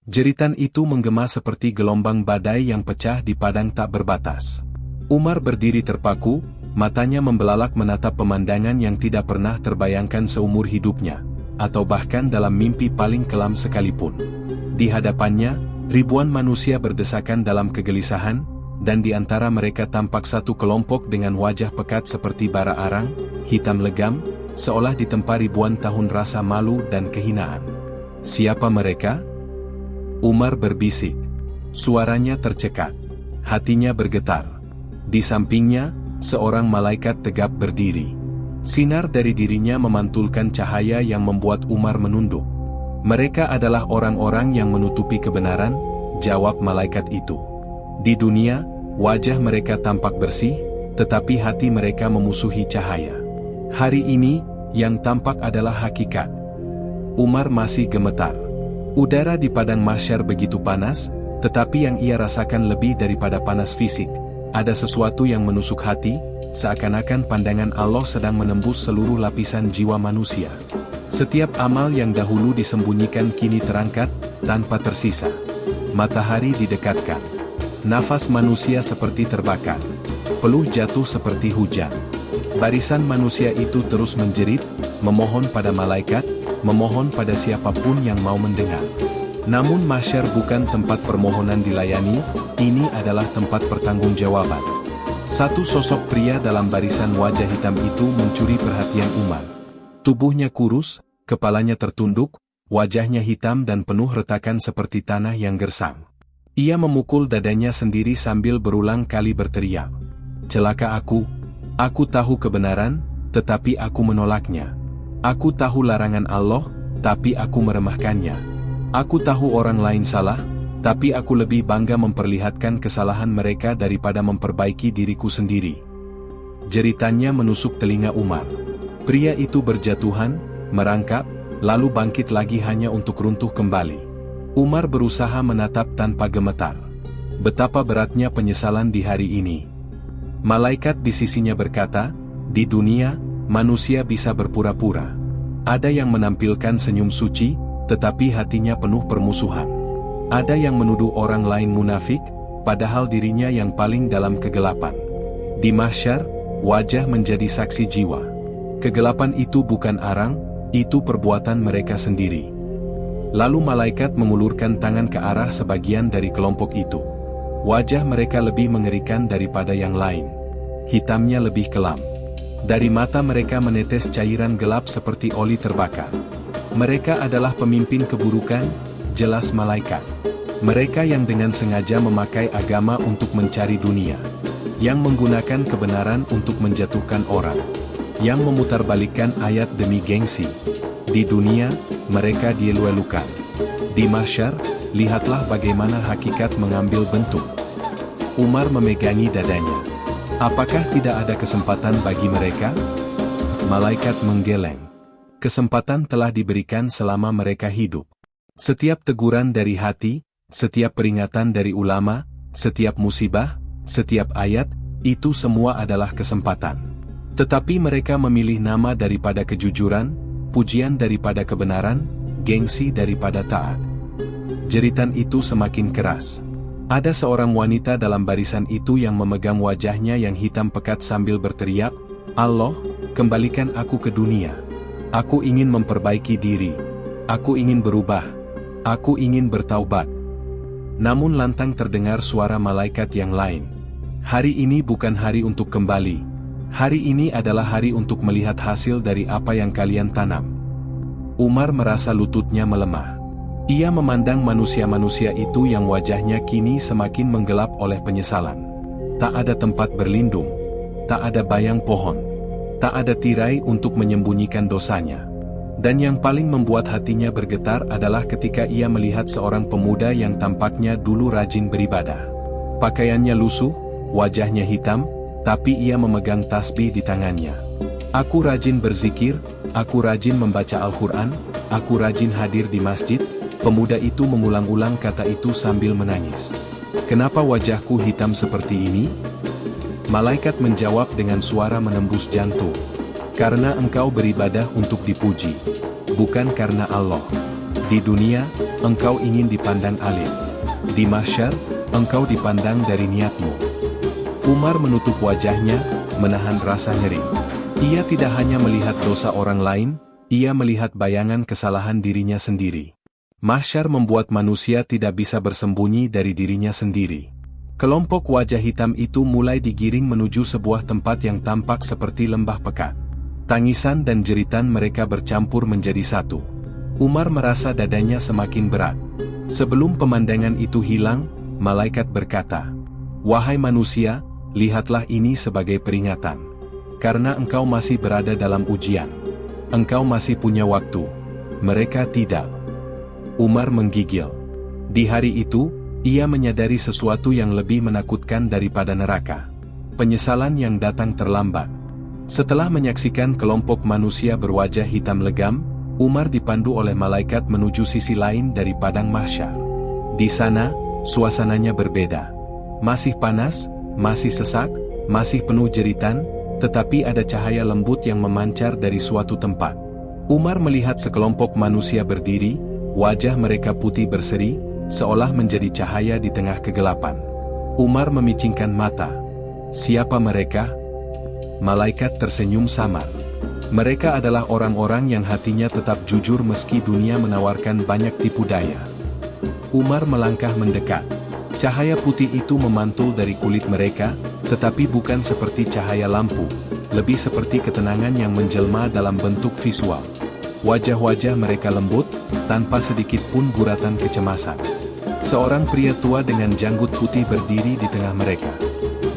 Jeritan itu menggema seperti gelombang badai yang pecah di padang tak berbatas. Umar berdiri terpaku, matanya membelalak menatap pemandangan yang tidak pernah terbayangkan seumur hidupnya, atau bahkan dalam mimpi paling kelam sekalipun. Di hadapannya, ribuan manusia berdesakan dalam kegelisahan, dan di antara mereka tampak satu kelompok dengan wajah pekat seperti bara arang, hitam legam, seolah ditempa ribuan tahun rasa malu dan kehinaan. Siapa mereka? Umar berbisik. Suaranya tercekat. Hatinya bergetar. Di sampingnya, seorang malaikat tegap berdiri. Sinar dari dirinya memantulkan cahaya yang membuat Umar menunduk. Mereka adalah orang-orang yang menutupi kebenaran, jawab malaikat itu. Di dunia, wajah mereka tampak bersih, tetapi hati mereka memusuhi cahaya. Hari ini, yang tampak adalah hakikat. Umar masih gemetar. Udara di padang mahsyar begitu panas, tetapi yang ia rasakan lebih daripada panas fisik. Ada sesuatu yang menusuk hati, seakan-akan pandangan Allah sedang menembus seluruh lapisan jiwa manusia. Setiap amal yang dahulu disembunyikan kini terangkat, tanpa tersisa. Matahari didekatkan. Nafas manusia seperti terbakar. Peluh jatuh seperti hujan. Barisan manusia itu terus menjerit, memohon pada malaikat, memohon pada siapapun yang mau mendengar. Namun mahsyar bukan tempat permohonan dilayani, ini adalah tempat pertanggungjawaban. Satu sosok pria dalam barisan wajah hitam itu mencuri perhatian Umar. Tubuhnya kurus, kepalanya tertunduk, wajahnya hitam dan penuh retakan seperti tanah yang gersang. Ia memukul dadanya sendiri sambil berulang kali berteriak. Celaka aku tahu kebenaran, tetapi aku menolaknya. Aku tahu larangan Allah, tapi aku meremehkannya. Aku tahu orang lain salah, tapi aku lebih bangga memperlihatkan kesalahan mereka daripada memperbaiki diriku sendiri. Jeritannya menusuk telinga Umar. Pria itu berjatuhan, merangkak, lalu bangkit lagi hanya untuk runtuh kembali. Umar berusaha menatap tanpa gemetar. Betapa beratnya penyesalan di hari ini. Malaikat di sisinya berkata, di dunia, manusia bisa berpura-pura. Ada yang menampilkan senyum suci, tetapi hatinya penuh permusuhan. Ada yang menuduh orang lain munafik, padahal dirinya yang paling dalam kegelapan. Di mahsyar, wajah menjadi saksi jiwa. Kegelapan itu bukan arang, itu perbuatan mereka sendiri. Lalu malaikat mengulurkan tangan ke arah sebagian dari kelompok itu. Wajah mereka lebih mengerikan daripada yang lain. Hitamnya lebih kelam. Dari mata mereka menetes cairan gelap seperti oli terbakar. Mereka adalah pemimpin keburukan, jelas malaikat. Mereka yang dengan sengaja memakai agama untuk mencari dunia. Yang menggunakan kebenaran untuk menjatuhkan orang. Yang memutarbalikkan ayat demi gengsi. Di dunia, mereka dielu-elukan. Di mahsyar, lihatlah bagaimana hakikat mengambil bentuk. Umar memegangi dadanya. Apakah tidak ada kesempatan bagi mereka? Malaikat menggeleng. Kesempatan telah diberikan selama mereka hidup. Setiap teguran dari hati, setiap peringatan dari ulama, setiap musibah, setiap ayat, itu semua adalah kesempatan. Tetapi mereka memilih nama daripada kejujuran, pujian daripada kebenaran, gengsi daripada taat. Jeritan itu semakin keras. Ada seorang wanita dalam barisan itu yang memegang wajahnya yang hitam pekat sambil berteriak, Allah, kembalikan aku ke dunia. Aku ingin memperbaiki diri. Aku ingin berubah. Aku ingin bertaubat. Namun lantang terdengar suara malaikat yang lain. Hari ini bukan hari untuk kembali. Hari ini adalah hari untuk melihat hasil dari apa yang kalian tanam. Umar merasa lututnya melemah. Ia memandang manusia-manusia itu yang wajahnya kini semakin menggelap oleh penyesalan. Tak ada tempat berlindung. Tak ada bayang pohon. Tak ada tirai untuk menyembunyikan dosanya. Dan yang paling membuat hatinya bergetar adalah ketika ia melihat seorang pemuda yang tampaknya dulu rajin beribadah. Pakaiannya lusuh, wajahnya hitam, tapi ia memegang tasbih di tangannya. Aku rajin berzikir, aku rajin membaca Al-Quran, aku rajin hadir di masjid. Pemuda itu mengulang-ulang kata itu sambil menangis. Kenapa wajahku hitam seperti ini? Malaikat menjawab dengan suara menembus jantung. Karena engkau beribadah untuk dipuji, bukan karena Allah. Di dunia, engkau ingin dipandang alim. Di mahsyar, engkau dipandang dari niatmu. Umar menutup wajahnya, menahan rasa nyeri. Ia tidak hanya melihat dosa orang lain, ia melihat bayangan kesalahan dirinya sendiri. Mahsyar membuat manusia tidak bisa bersembunyi dari dirinya sendiri. Kelompok wajah hitam itu mulai digiring menuju sebuah tempat yang tampak seperti lembah pekat. Tangisan dan jeritan mereka bercampur menjadi satu. Umar merasa dadanya semakin berat. Sebelum pemandangan itu hilang, malaikat berkata, "Wahai manusia, lihatlah ini sebagai peringatan. Karena engkau masih berada dalam ujian. Engkau masih punya waktu. Mereka tidak." Umar menggigil. Di hari itu, ia menyadari sesuatu yang lebih menakutkan daripada neraka. Penyesalan yang datang terlambat. Setelah menyaksikan kelompok manusia berwajah hitam legam, Umar dipandu oleh malaikat menuju sisi lain dari padang mahsyar. Di sana, suasananya berbeda. Masih panas, masih sesak, masih penuh jeritan, tetapi ada cahaya lembut yang memancar dari suatu tempat. Umar melihat sekelompok manusia berdiri, wajah mereka putih berseri, seolah menjadi cahaya di tengah kegelapan. Umar memicingkan mata. Siapa mereka? Malaikat tersenyum samar. Mereka adalah orang-orang yang hatinya tetap jujur meski dunia menawarkan banyak tipu daya. Umar melangkah mendekat. Cahaya putih itu memantul dari kulit mereka, tetapi bukan seperti cahaya lampu, lebih seperti ketenangan yang menjelma dalam bentuk visual. Wajah-wajah mereka lembut, tanpa sedikit pun guratan kecemasan. Seorang pria tua dengan janggut putih berdiri di tengah mereka.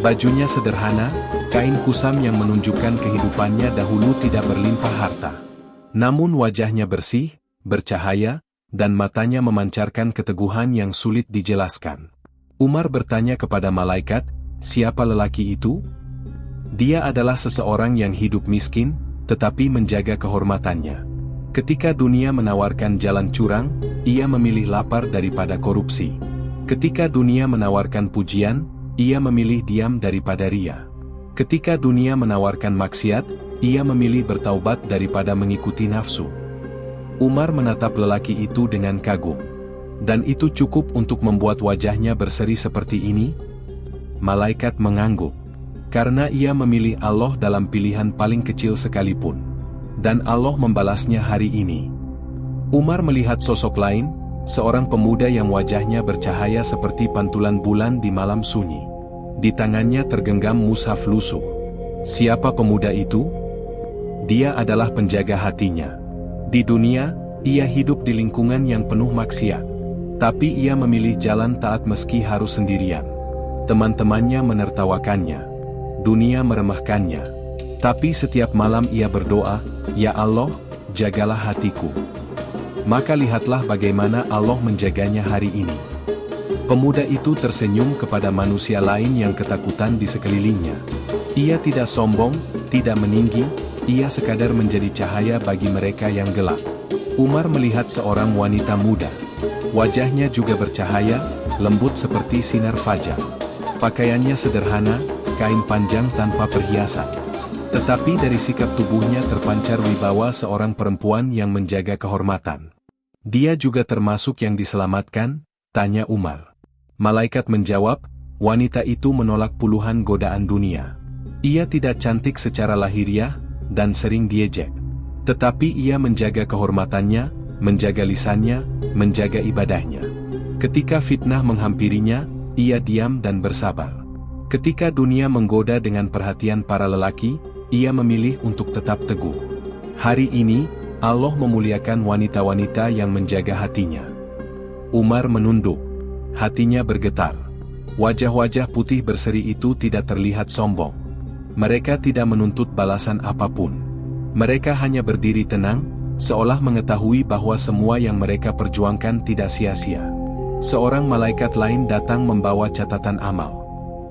Bajunya sederhana, kain kusam yang menunjukkan kehidupannya dahulu tidak berlimpah harta. Namun wajahnya bersih, bercahaya, dan matanya memancarkan keteguhan yang sulit dijelaskan. Umar bertanya kepada malaikat, "Siapa lelaki itu?" Dia adalah seseorang yang hidup miskin, tetapi menjaga kehormatannya. Ketika dunia menawarkan jalan curang, ia memilih lapar daripada korupsi. Ketika dunia menawarkan pujian, ia memilih diam daripada ria. Ketika dunia menawarkan maksiat, ia memilih bertaubat daripada mengikuti nafsu. Umar menatap lelaki itu dengan kagum. Dan itu cukup untuk membuat wajahnya berseri seperti ini? Malaikat mengangguk. Karena ia memilih Allah dalam pilihan paling kecil sekalipun. Dan Allah membalasnya hari ini. Umar melihat sosok lain, seorang pemuda yang wajahnya bercahaya seperti pantulan bulan di malam sunyi. Di tangannya tergenggam mushaf lusuh. Siapa pemuda itu? Dia adalah penjaga hatinya. Di dunia, ia hidup di lingkungan yang penuh maksiat. Tapi ia memilih jalan taat meski harus sendirian. Teman-temannya menertawakannya. Dunia meremehkannya. Tapi setiap malam ia berdoa, "Ya Allah, jagalah hatiku." Maka lihatlah bagaimana Allah menjaganya hari ini. Pemuda itu tersenyum kepada manusia lain yang ketakutan di sekelilingnya. Ia tidak sombong, tidak meninggi, ia sekadar menjadi cahaya bagi mereka yang gelap. Umar melihat seorang wanita muda. Wajahnya juga bercahaya, lembut seperti sinar fajar. Pakaiannya sederhana, kain panjang tanpa perhiasan. Tetapi dari sikap tubuhnya terpancar wibawa seorang perempuan yang menjaga kehormatan. "Dia juga termasuk yang diselamatkan?" tanya Umar. Malaikat menjawab, "Wanita itu menolak puluhan godaan dunia. Ia tidak cantik secara lahiriah, dan sering diejek. Tetapi ia menjaga kehormatannya, menjaga lisannya, menjaga ibadahnya. Ketika fitnah menghampirinya, ia diam dan bersabar. Ketika dunia menggoda dengan perhatian para lelaki, ia memilih untuk tetap teguh. Hari ini, Allah memuliakan wanita-wanita yang menjaga hatinya." Umar menunduk. Hatinya bergetar. Wajah-wajah putih berseri itu tidak terlihat sombong. Mereka tidak menuntut balasan apapun. Mereka hanya berdiri tenang, seolah mengetahui bahwa semua yang mereka perjuangkan tidak sia-sia. Seorang malaikat lain datang membawa catatan amal.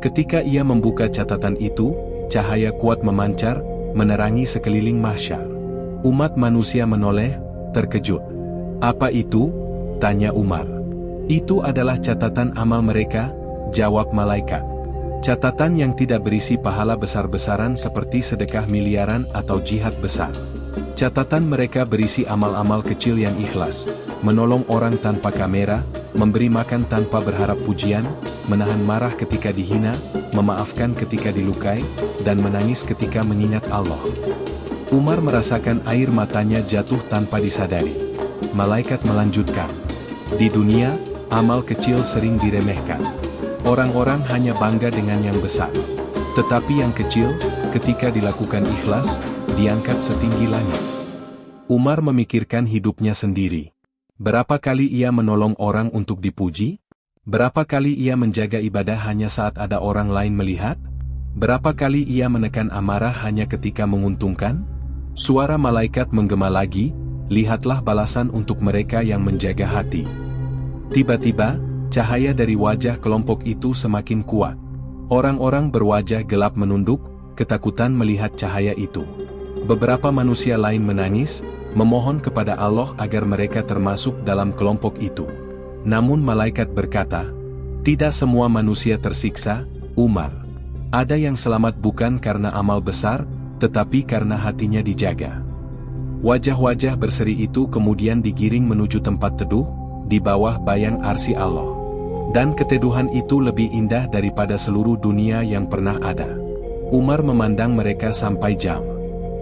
Ketika ia membuka catatan itu, cahaya kuat memancar, menerangi sekeliling mahsyar. Umat manusia menoleh, terkejut. "Apa itu?" tanya Umar. "Itu adalah catatan amal mereka," jawab malaikat. Catatan yang tidak berisi pahala besar-besaran seperti sedekah miliaran atau jihad besar. Catatan mereka berisi amal-amal kecil yang ikhlas, menolong orang tanpa kamera, memberi makan tanpa berharap pujian, menahan marah ketika dihina, memaafkan ketika dilukai, dan menangis ketika mengingat Allah. Umar merasakan air matanya jatuh tanpa disadari. Malaikat melanjutkan, di dunia, amal kecil sering diremehkan. Orang-orang hanya bangga dengan yang besar. Tetapi yang kecil, ketika dilakukan ikhlas, diangkat setinggi langit. Umar memikirkan hidupnya sendiri. Berapa kali ia menolong orang untuk dipuji? Berapa kali ia menjaga ibadah hanya saat ada orang lain melihat? Berapa kali ia menekan amarah hanya ketika menguntungkan? Suara malaikat menggema lagi, lihatlah balasan untuk mereka yang menjaga hati. Tiba-tiba, cahaya dari wajah kelompok itu semakin kuat. Orang-orang berwajah gelap menunduk, ketakutan melihat cahaya itu. Beberapa manusia lain menangis, memohon kepada Allah agar mereka termasuk dalam kelompok itu. Namun malaikat berkata, tidak semua manusia tersiksa, Umar. Ada yang selamat bukan karena amal besar, tetapi karena hatinya dijaga. Wajah-wajah berseri itu kemudian digiring menuju tempat teduh, di bawah bayang arsy Allah. Dan keteduhan itu lebih indah daripada seluruh dunia yang pernah ada. Umar memandang mereka sampai jam.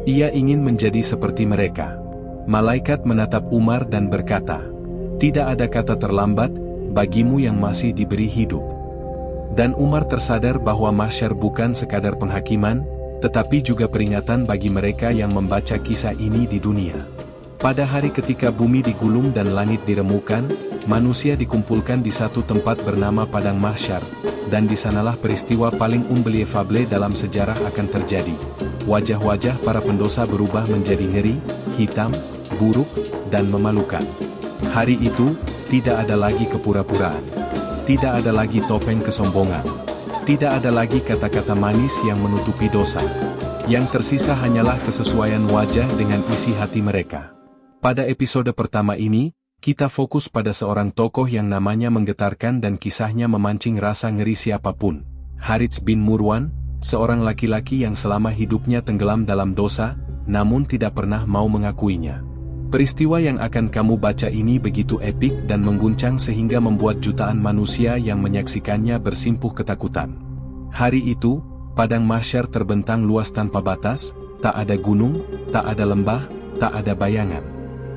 Ia ingin menjadi seperti mereka. Malaikat menatap Umar dan berkata, tidak ada kata terlambat, bagimu yang masih diberi hidup. Dan Umar tersadar bahwa mahsyar bukan sekadar penghakiman, tetapi juga peringatan bagi mereka yang membaca kisah ini di dunia. Pada hari ketika bumi digulung dan langit diremukan, manusia dikumpulkan di satu tempat bernama Padang Mahsyar, dan di sanalah peristiwa paling unbelievable dalam sejarah akan terjadi. Wajah-wajah para pendosa berubah menjadi ngeri, hitam, buruk, dan memalukan. Hari itu, tidak ada lagi kepura-puraan. Tidak ada lagi topeng kesombongan. Tidak ada lagi kata-kata manis yang menutupi dosa. Yang tersisa hanyalah kesesuaian wajah dengan isi hati mereka. Pada episode pertama ini, kita fokus pada seorang tokoh yang namanya menggetarkan dan kisahnya memancing rasa ngeri siapapun. Harits bin Marwan, seorang laki-laki yang selama hidupnya tenggelam dalam dosa, namun tidak pernah mau mengakuinya. Peristiwa yang akan kamu baca ini begitu epik dan mengguncang sehingga membuat jutaan manusia yang menyaksikannya bersimpuh ketakutan. Hari itu, Padang Mahsyar terbentang luas tanpa batas, tak ada gunung, tak ada lembah, tak ada bayangan.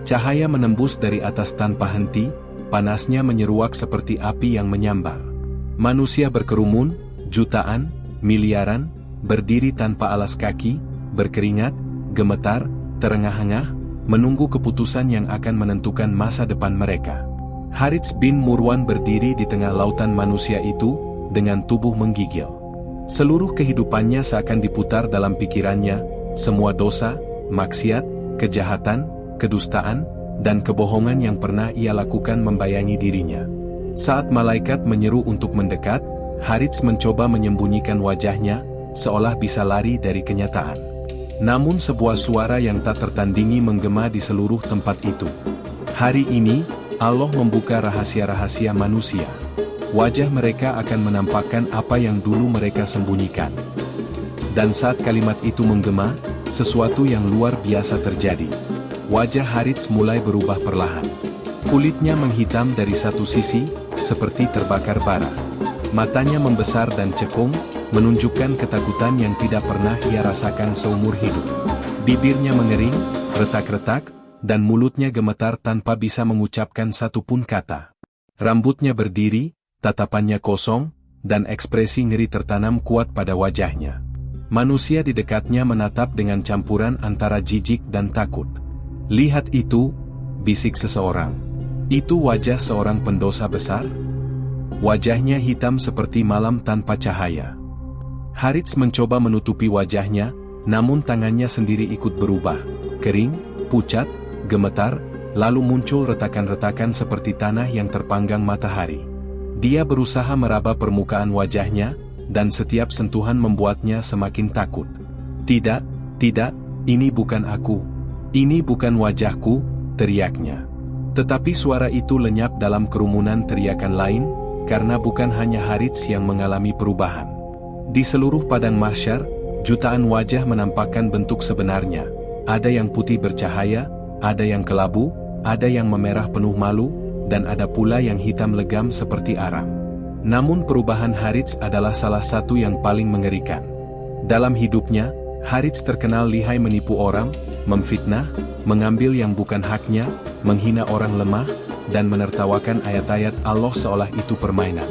Cahaya menembus dari atas tanpa henti, panasnya menyeruak seperti api yang menyambar. Manusia berkerumun, jutaan, miliaran, berdiri tanpa alas kaki, berkeringat, gemetar, terengah-engah, menunggu keputusan yang akan menentukan masa depan mereka. Harits bin Marwan berdiri di tengah lautan manusia itu, dengan tubuh menggigil. Seluruh kehidupannya seakan diputar dalam pikirannya, semua dosa, maksiat, kejahatan, kedustaan, dan kebohongan yang pernah ia lakukan membayangi dirinya. Saat malaikat menyeru untuk mendekat, Harits mencoba menyembunyikan wajahnya, seolah bisa lari dari kenyataan. Namun sebuah suara yang tak tertandingi menggema di seluruh tempat itu. Hari ini, Allah membuka rahasia-rahasia manusia. Wajah mereka akan menampakkan apa yang dulu mereka sembunyikan. Dan saat kalimat itu menggema, sesuatu yang luar biasa terjadi. Wajah Harits mulai berubah perlahan. Kulitnya menghitam dari satu sisi, seperti terbakar bara. Matanya membesar dan cekung, menunjukkan ketakutan yang tidak pernah ia rasakan seumur hidup. Bibirnya mengering, retak-retak, dan mulutnya gemetar tanpa bisa mengucapkan satupun kata. Rambutnya berdiri, tatapannya kosong, dan ekspresi ngeri tertanam kuat pada wajahnya. Manusia di dekatnya menatap dengan campuran antara jijik dan takut. Lihat itu, bisik seseorang. Itu wajah seorang pendosa besar? Wajahnya hitam seperti malam tanpa cahaya. Harits mencoba menutupi wajahnya, namun tangannya sendiri ikut berubah. Kering, pucat, gemetar, lalu muncul retakan-retakan seperti tanah yang terpanggang matahari. Dia berusaha meraba permukaan wajahnya, dan setiap sentuhan membuatnya semakin takut. Tidak, tidak, ini bukan aku. Ini bukan wajahku, teriaknya. Tetapi suara itu lenyap dalam kerumunan teriakan lain, karena bukan hanya Harits yang mengalami perubahan. Di seluruh Padang Mahsyar, jutaan wajah menampakkan bentuk sebenarnya. Ada yang putih bercahaya, ada yang kelabu, ada yang memerah penuh malu, dan ada pula yang hitam legam seperti arang. Namun perubahan Harits adalah salah satu yang paling mengerikan. Dalam hidupnya, Harits terkenal lihai menipu orang, memfitnah, mengambil yang bukan haknya, menghina orang lemah, dan menertawakan ayat-ayat Allah seolah itu permainan.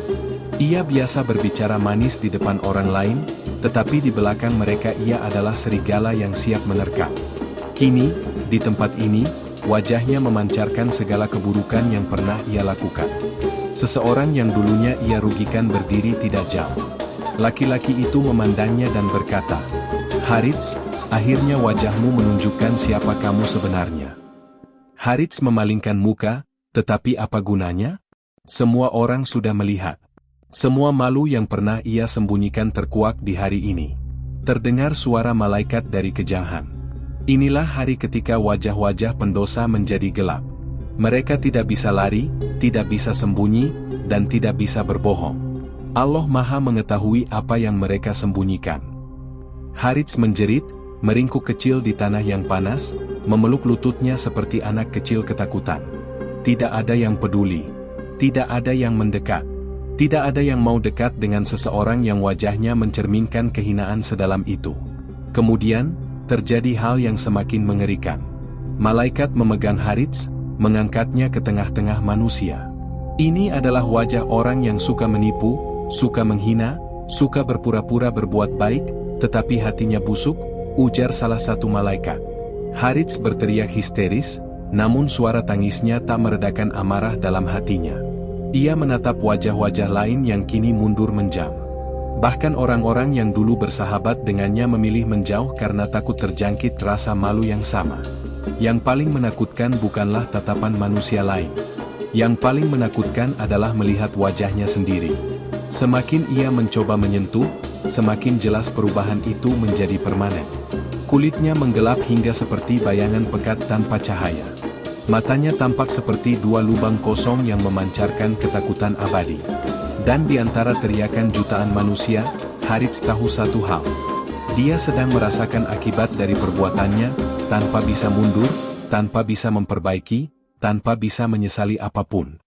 Ia biasa berbicara manis di depan orang lain, tetapi di belakang mereka ia adalah serigala yang siap menerkam. Kini, di tempat ini, wajahnya memancarkan segala keburukan yang pernah ia lakukan. Seseorang yang dulunya ia rugikan berdiri tidak jauh. Laki-laki itu memandangnya dan berkata, "Harits, akhirnya wajahmu menunjukkan siapa kamu sebenarnya." Harits memalingkan muka, tetapi apa gunanya? Semua orang sudah melihat. Semua malu yang pernah ia sembunyikan terkuak di hari ini. Terdengar suara malaikat dari kejauhan. Inilah hari ketika wajah-wajah pendosa menjadi gelap. Mereka tidak bisa lari, tidak bisa sembunyi, dan tidak bisa berbohong. Allah Maha mengetahui apa yang mereka sembunyikan. Harits menjerit, meringkuk kecil di tanah yang panas, memeluk lututnya seperti anak kecil ketakutan. Tidak ada yang peduli. Tidak ada yang mendekat. Tidak ada yang mau dekat dengan seseorang yang wajahnya mencerminkan kehinaan sedalam itu. Kemudian, terjadi hal yang semakin mengerikan. Malaikat memegang Harits, mengangkatnya ke tengah-tengah manusia. Ini adalah wajah orang yang suka menipu, suka menghina, suka berpura-pura berbuat baik, tetapi hatinya busuk, ujar salah satu malaikat. Harits berteriak histeris, namun suara tangisnya tak meredakan amarah dalam hatinya. Ia menatap wajah-wajah lain yang kini mundur menjam. Bahkan orang-orang yang dulu bersahabat dengannya memilih menjauh karena takut terjangkit rasa malu yang sama. Yang paling menakutkan bukanlah tatapan manusia lain. Yang paling menakutkan adalah melihat wajahnya sendiri. Semakin ia mencoba menyentuh, semakin jelas perubahan itu menjadi permanen. Kulitnya menggelap hingga seperti bayangan pekat tanpa cahaya. Matanya tampak seperti dua lubang kosong yang memancarkan ketakutan abadi. Dan di antara teriakan jutaan manusia, Harits tahu satu hal. Dia sedang merasakan akibat dari perbuatannya, tanpa bisa mundur, tanpa bisa memperbaiki, tanpa bisa menyesali apapun.